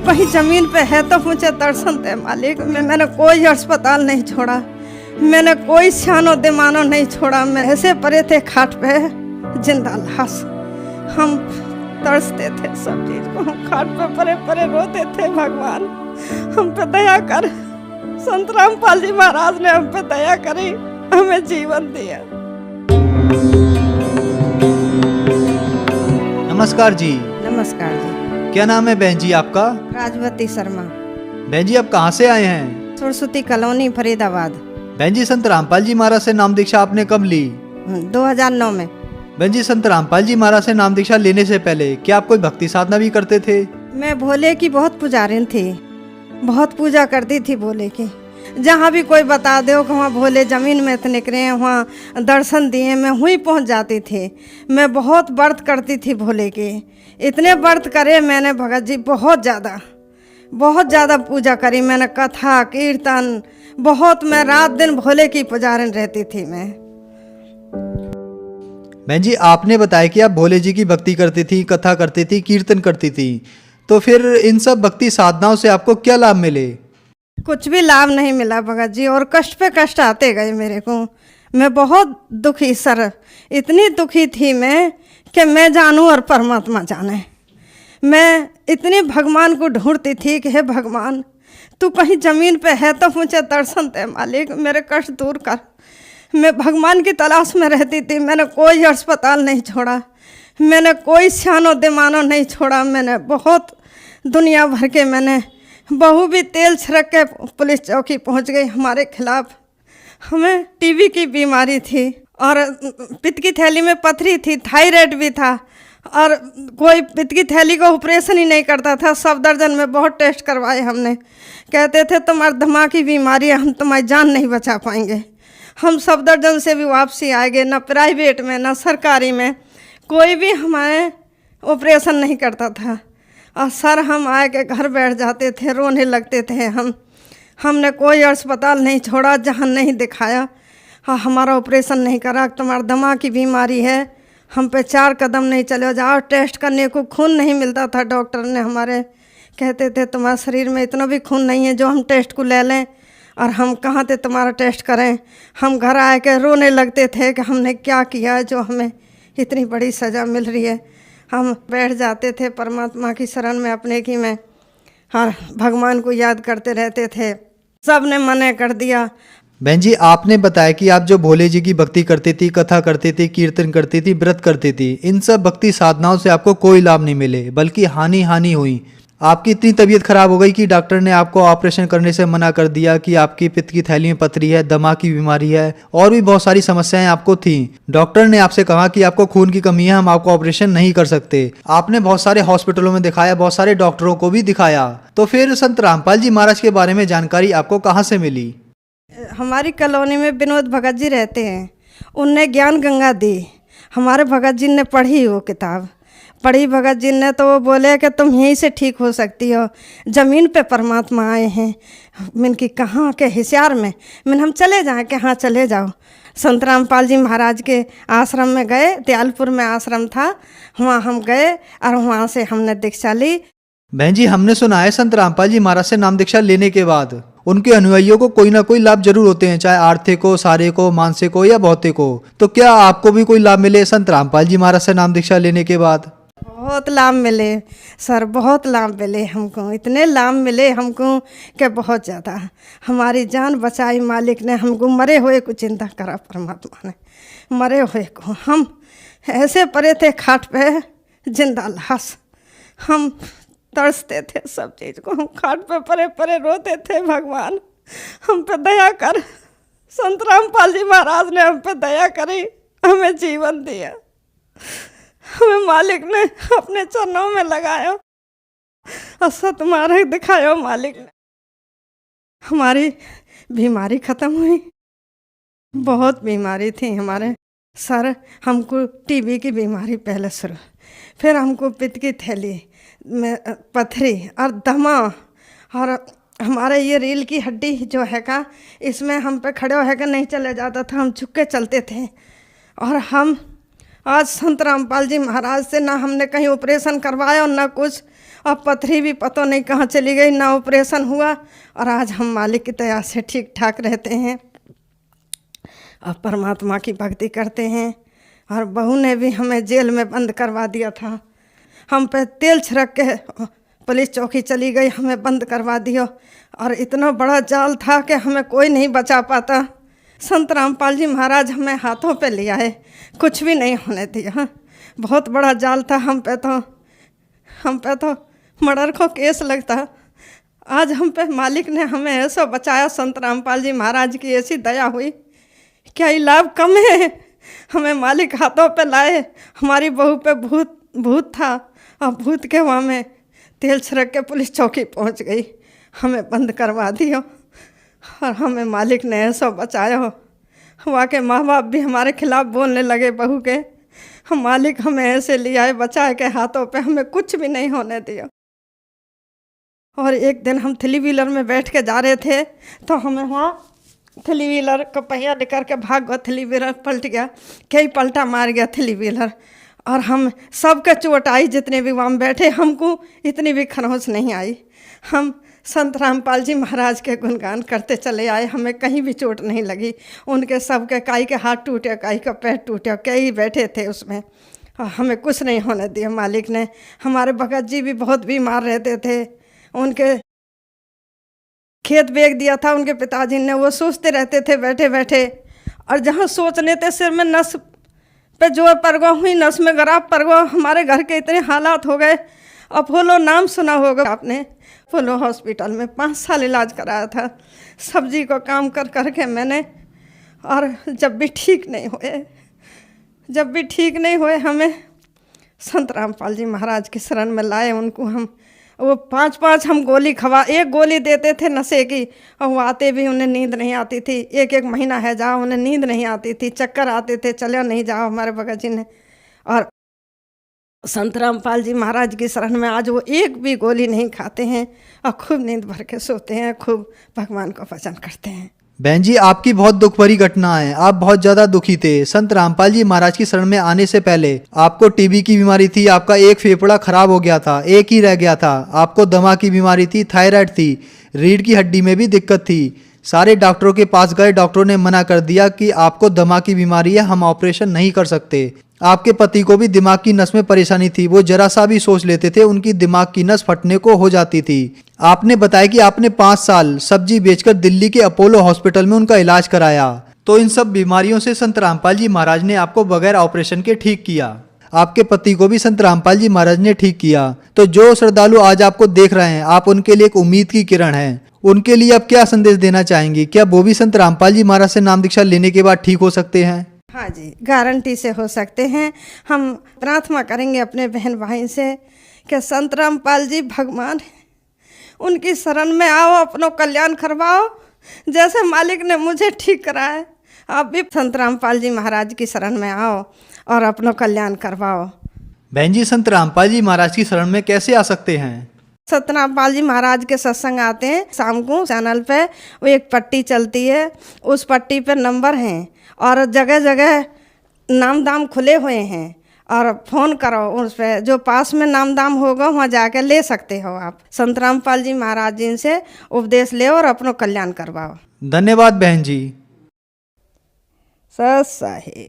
कहीं जमीन पे है तो मुझे दर्शन दे मालिक। मैंने कोई अस्पताल नहीं छोड़ा, मैंने कोई सियानो दिमानो नहीं छोड़ा। मैं ऐसे पड़े थे खाट पे जिंदा लाश। हम तरसते थे सब चीज को, हम खाट पे परे परे रोते थे। भगवान हम पे दया कर। संत रामपाल जी महाराज ने हम पे दया करी, हमें जीवन दिया। नमस्कार जी। नमस्कार जी। क्या नाम है बहन जी आपका? राजवती शर्मा। बहन जी आप कहाँ से आए हैं? सरस्वती कॉलोनी फरीदाबाद। बहन जी संत रामपाल जी महाराज से नाम दीक्षा आपने कब ली? 2009 में। बहन जी संत रामपाल जी महाराज से नाम दीक्षा लेने से पहले क्या आप कोई भक्ति साधना भी करते थे? मैं भोले की बहुत पुजारिन थी, बहुत पूजा करती थी भोले की। जहाँ भी कोई बता दो कि वहाँ भोले ज़मीन में निकले हैं, वहाँ दर्शन दिए, मैं वहीं पहुँच जाती थी। मैं बहुत व्रत करती थी भोले के, इतने व्रत करे मैंने भगत जी, बहुत ज़्यादा पूजा करी मैंने, कथा कीर्तन बहुत। मैं रात दिन भोले की पुजारिन रहती थी मैं। बहन जी आपने बताया कि आप भोले जी की भक्ति करती थी, कथा करती थी, कीर्तन करती थी, तो फिर इन सब भक्ति साधनाओं से आपको क्या लाभ मिले? कुछ भी लाभ नहीं मिला भगत जी, और कष्ट पे कष्ट आते गए मेरे को। मैं बहुत दुखी सर, इतनी दुखी थी मैं कि मैं जानूं और परमात्मा जाने। मैं इतनी भगवान को ढूंढती थी कि हे भगवान तू कहीं ज़मीन पे है तो मुझे दर्शन दे मालिक, मेरे कष्ट दूर कर। मैं भगवान की तलाश में रहती थी। मैंने कोई अस्पताल नहीं छोड़ा, मैंने कोई सियानो दिमानो नहीं छोड़ा। मैंने बहुत दुनिया भर के, मैंने बहू भी तेल छिड़क के पुलिस चौकी पहुंच गई हमारे खिलाफ। हमें टीबी की बीमारी थी और पित्त की थैली में पथरी थी, थायराइड भी था, और कोई पित्त की थैली का ऑपरेशन ही नहीं करता था। सफदरजंग में बहुत टेस्ट करवाए हमने, कहते थे तुम्हारी दिमाग की बीमारी है, हम तुम्हारी जान नहीं बचा पाएंगे। हम सफदरजंग से भी वापसी आएंगे, ना प्राइवेट में ना सरकारी में कोई भी हमारे ऑपरेशन नहीं करता था। और सर हम आए के घर बैठ जाते थे, रोने लगते थे। हमने कोई अस्पताल नहीं छोड़ा जहाँ नहीं दिखाया, हमारा ऑपरेशन नहीं करा। तुम्हारा दिमाग की बीमारी है, हम पे 4 कदम नहीं चले जाओ, टेस्ट करने को खून नहीं मिलता था। डॉक्टर ने हमारे कहते थे तुम्हारे शरीर में इतना भी खून नहीं है जो हम टेस्ट को ले लें, और हम कहाँ से तुम्हारा टेस्ट करें। हम घर आए के रोने लगते थे कि हमने क्या किया जो हमें इतनी बड़ी सज़ा मिल रही है। हम बैठ जाते थे परमात्मा की शरण में अपने की में, और भगवान को याद करते रहते थे। सब ने मना कर दिया। बहन जी आपने बताया कि आप जो भोले जी की भक्ति करती थी, कथा करती थी, कीर्तन करती थी, व्रत करती थी, इन सब भक्ति साधनाओं से आपको कोई लाभ नहीं मिले बल्कि हानि हुई। आपकी इतनी तबीयत खराब हो गई कि डॉक्टर ने आपको ऑपरेशन करने से मना कर दिया कि आपकी पित्त की थैली में पथरी है, दिमाग की बीमारी है, और भी बहुत सारी समस्याएं आपको थी। डॉक्टर ने आपसे कहा कि आपको खून की कमी है, हम आपको ऑपरेशन नहीं कर सकते। आपने बहुत सारे हॉस्पिटलों में दिखाया, बहुत सारे डॉक्टरों को भी दिखाया, तो फिर संत रामपाल जी महाराज के बारे में जानकारी आपको कहाँ से मिली? हमारी कॉलोनी में विनोद भगत जी रहते हैं, उनने ज्ञान गंगा दी। हमारे भगत जी ने पढ़ी वो किताब, पढ़ी भगत जी ने, तो वो बोले कि तुम यहीं से ठीक हो सकती हो। ज़मीन पे परमात्मा आए हैं। मैंने कि कहाँ के? हिसियार में। मैंने हम चले जाएँ कि हाँ चले जाओ। संत रामपाल जी महाराज के आश्रम में गए, दयालपुर में आश्रम था, वहाँ हम गए और वहाँ से हमने दीक्षा ली। बहन जी हमने सुना है संत रामपाल जी महाराज से नाम दीक्षा लेने के बाद उनके अनुयायियों को कोई ना कोई लाभ जरूर होते हैं, चाहे आर्थिक हो, शारीरिक हो, मानसिक हो या भौतिक हो। तो क्या आपको भी कोई लाभ मिले संत रामपाल जी महाराज से नाम दीक्षा लेने के बाद? बहुत लाभ मिले सर, बहुत लाभ मिले हमको, इतने लाभ मिले हमको कि बहुत ज़्यादा। हमारी जान बचाई मालिक ने, हमको मरे हुए को चिंता करा परमात्मा ने, मरे हुए को। हम ऐसे पड़े थे खाट पे जिंदा लाश। हम तरसते थे सब चीज़ को, हम खाट पे परे परे रोते थे। भगवान हम पे दया कर। संत रामपाल जी महाराज ने हम पे दया करी, हमें जीवन दिया। हमें मालिक ने अपने चरणों में लगाया और सतमार्ग दिखाया। मालिक ने हमारी बीमारी खत्म हुई। बहुत बीमारी थी हमारे सर, हमको टीबी की बीमारी पहले शुरू, फिर हमको पित्त की थैली में पथरी और दमा, और हमारे ये रील की हड्डी जो है का, इसमें हम पे खड़े हो कर नहीं चले जाता था, हम झुक के चलते थे। और हम आज संत रामपाल जी महाराज से ना हमने कहीं ऑपरेशन करवाया और ना कुछ, अब पथरी भी पता नहीं कहाँ चली गई, ना ऑपरेशन हुआ, और आज हम मालिक की दया से ठीक ठाक रहते हैं और परमात्मा की भक्ति करते हैं। और बहू ने भी हमें जेल में बंद करवा दिया था, हम पे तेल छिड़क के पुलिस चौकी चली गई, हमें बंद करवा दिया, और इतना बड़ा जाल था कि हमें कोई नहीं बचा पाता। संत रामपाल जी महाराज हमें हाथों पे ले आए, कुछ भी नहीं होने दिया। बहुत बड़ा जाल था, हम पे तो मर्डर को केस लगता। आज हम पे मालिक ने हमें ऐसा बचाया, संत रामपाल जी महाराज की ऐसी दया हुई, क्या ये लाभ कम है। हमें मालिक हाथों पे लाए, हमारी बहू पे भूत था, और भूत के वहाँ में तेल छिड़क के पुलिस चौकी पहुँच गई, हमें बंद करवा दिया, और हमें मालिक ने ऐसा बचाया। वहाँ के माँ बाप भी हमारे खिलाफ बोलने लगे बहू के, हम मालिक हमें ऐसे ले आए बचा के हाथों पे, हमें कुछ भी नहीं होने दिया। और एक दिन हम थ्री व्हीलर में बैठ के जा रहे थे, तो हमें वहाँ थ्री व्हीलर का पहिया लेकर के भाग गया, थ्री व्हीलर पलट गया, कई पलटा मार गया थ्री व्हीलर, और हम सबके चोट आई, जितने भी वहाँ बैठे, हमको इतनी भी खरोंच नहीं आई। हम संत रामपाल जी महाराज के गुणगान करते चले आए, हमें कहीं भी चोट नहीं लगी। उनके सबके काई के हाथ टूटे, काई का पैर टूटे, कई बैठे थे उसमें, और हमें कुछ नहीं होने दिया मालिक ने। हमारे भगत जी भी बहुत बीमार रहते थे, उनके खेत बेच दिया था उनके पिताजी ने, वो सोचते रहते थे बैठे बैठे, और जहाँ सोचने थे सिर में नस पे जोर पड़ गया, हुई नस में गराब पड़ गया। हमारे घर के इतने हालात हो गए। अपोलो नाम सुना होगा आपने, अपोलो हॉस्पिटल में 5 साल इलाज कराया था, सब्जी को काम कर कर के मैंने, और जब भी ठीक नहीं हुए हमें संत रामपाल जी महाराज की शरण में लाए। उनको हम वो 5-5 हम गोली खवा, एक गोली देते थे नशे की, और वो आते भी उन्हें नींद नहीं आती थी, एक महीना है जाओ उन्हें नींद नहीं आती थी, चक्कर आते थे, चलो नहीं जाओ हमारे भगत जी ने। और संत रामपाल जी महाराज की शरण में आज वो एक भी गोली नहीं खाते हैं, और खूब नींद भर के सोते हैं, खूब भगवान को भजन करते हैं। बहन जी, आपकी बहुत दुख भरी घटना है, आप बहुत ज्यादा दुखी थे। संत रामपाल जी महाराज की शरण में आने से पहले आपको टीबी की बीमारी थी, आपका एक फेफड़ा खराब हो गया था, एक ही रह गया था, आपको दमा की बीमारी थी, थायराइड थी, रीढ़ की हड्डी में भी दिक्कत थी। सारे डॉक्टरों के पास गए, डॉक्टरों ने मना कर दिया कि आपको दमा की बीमारी है, हम ऑपरेशन नहीं कर सकते। आपके पति को भी दिमाग की नस में परेशानी थी, वो जरा सा भी सोच लेते थे उनकी दिमाग की नस फटने को हो जाती थी। आपने बताया कि आपने 5 साल सब्जी बेचकर दिल्ली के अपोलो हॉस्पिटल में उनका इलाज कराया। तो इन सब बीमारियों से संत रामपाल जी महाराज ने आपको बगैर ऑपरेशन के ठीक किया। आपके पति को भी संत रामपाल जी महाराज ने ठीक किया। तो जो श्रद्धालु आज आपको देख रहे हैं, आप उनके लिए एक उम्मीद की किरण हैं। उनके लिए आप क्या संदेश देना चाहेंगी? क्या वो भी संत रामपाल जी महाराज से नाम दीक्षा लेने के बाद ठीक हो सकते हैं? हाँ जी, गारंटी से हो सकते हैं। हम प्रार्थना करेंगे अपने बहन भाई से कि संत रामपाल जी भगवान, उनकी शरण में आओ, अपना कल्याण करवाओ, जैसे मालिक ने मुझे ठीक कराया, आप भी संत रामपाल जी महाराज की शरण में आओ और अपना कल्याण करवाओ। बहन जी, संत रामपाल जी महाराज की शरण में कैसे आ सकते हैं? संत रामपाल जी महाराज के सत्संग आते हैं शाम को चैनल पे, वो एक पट्टी चलती है, उस पट्टी पे नंबर हैं, और जगह जगह नाम दाम खुले हुए हैं, और फ़ोन करो उस पर, जो पास में नाम दाम होगा वहाँ जाकर ले सकते हो आप। संत रामपाल जी महाराज जी से उपदेश ले और अपना कल्याण करवाओ। धन्यवाद बहन जी। सत साहिब।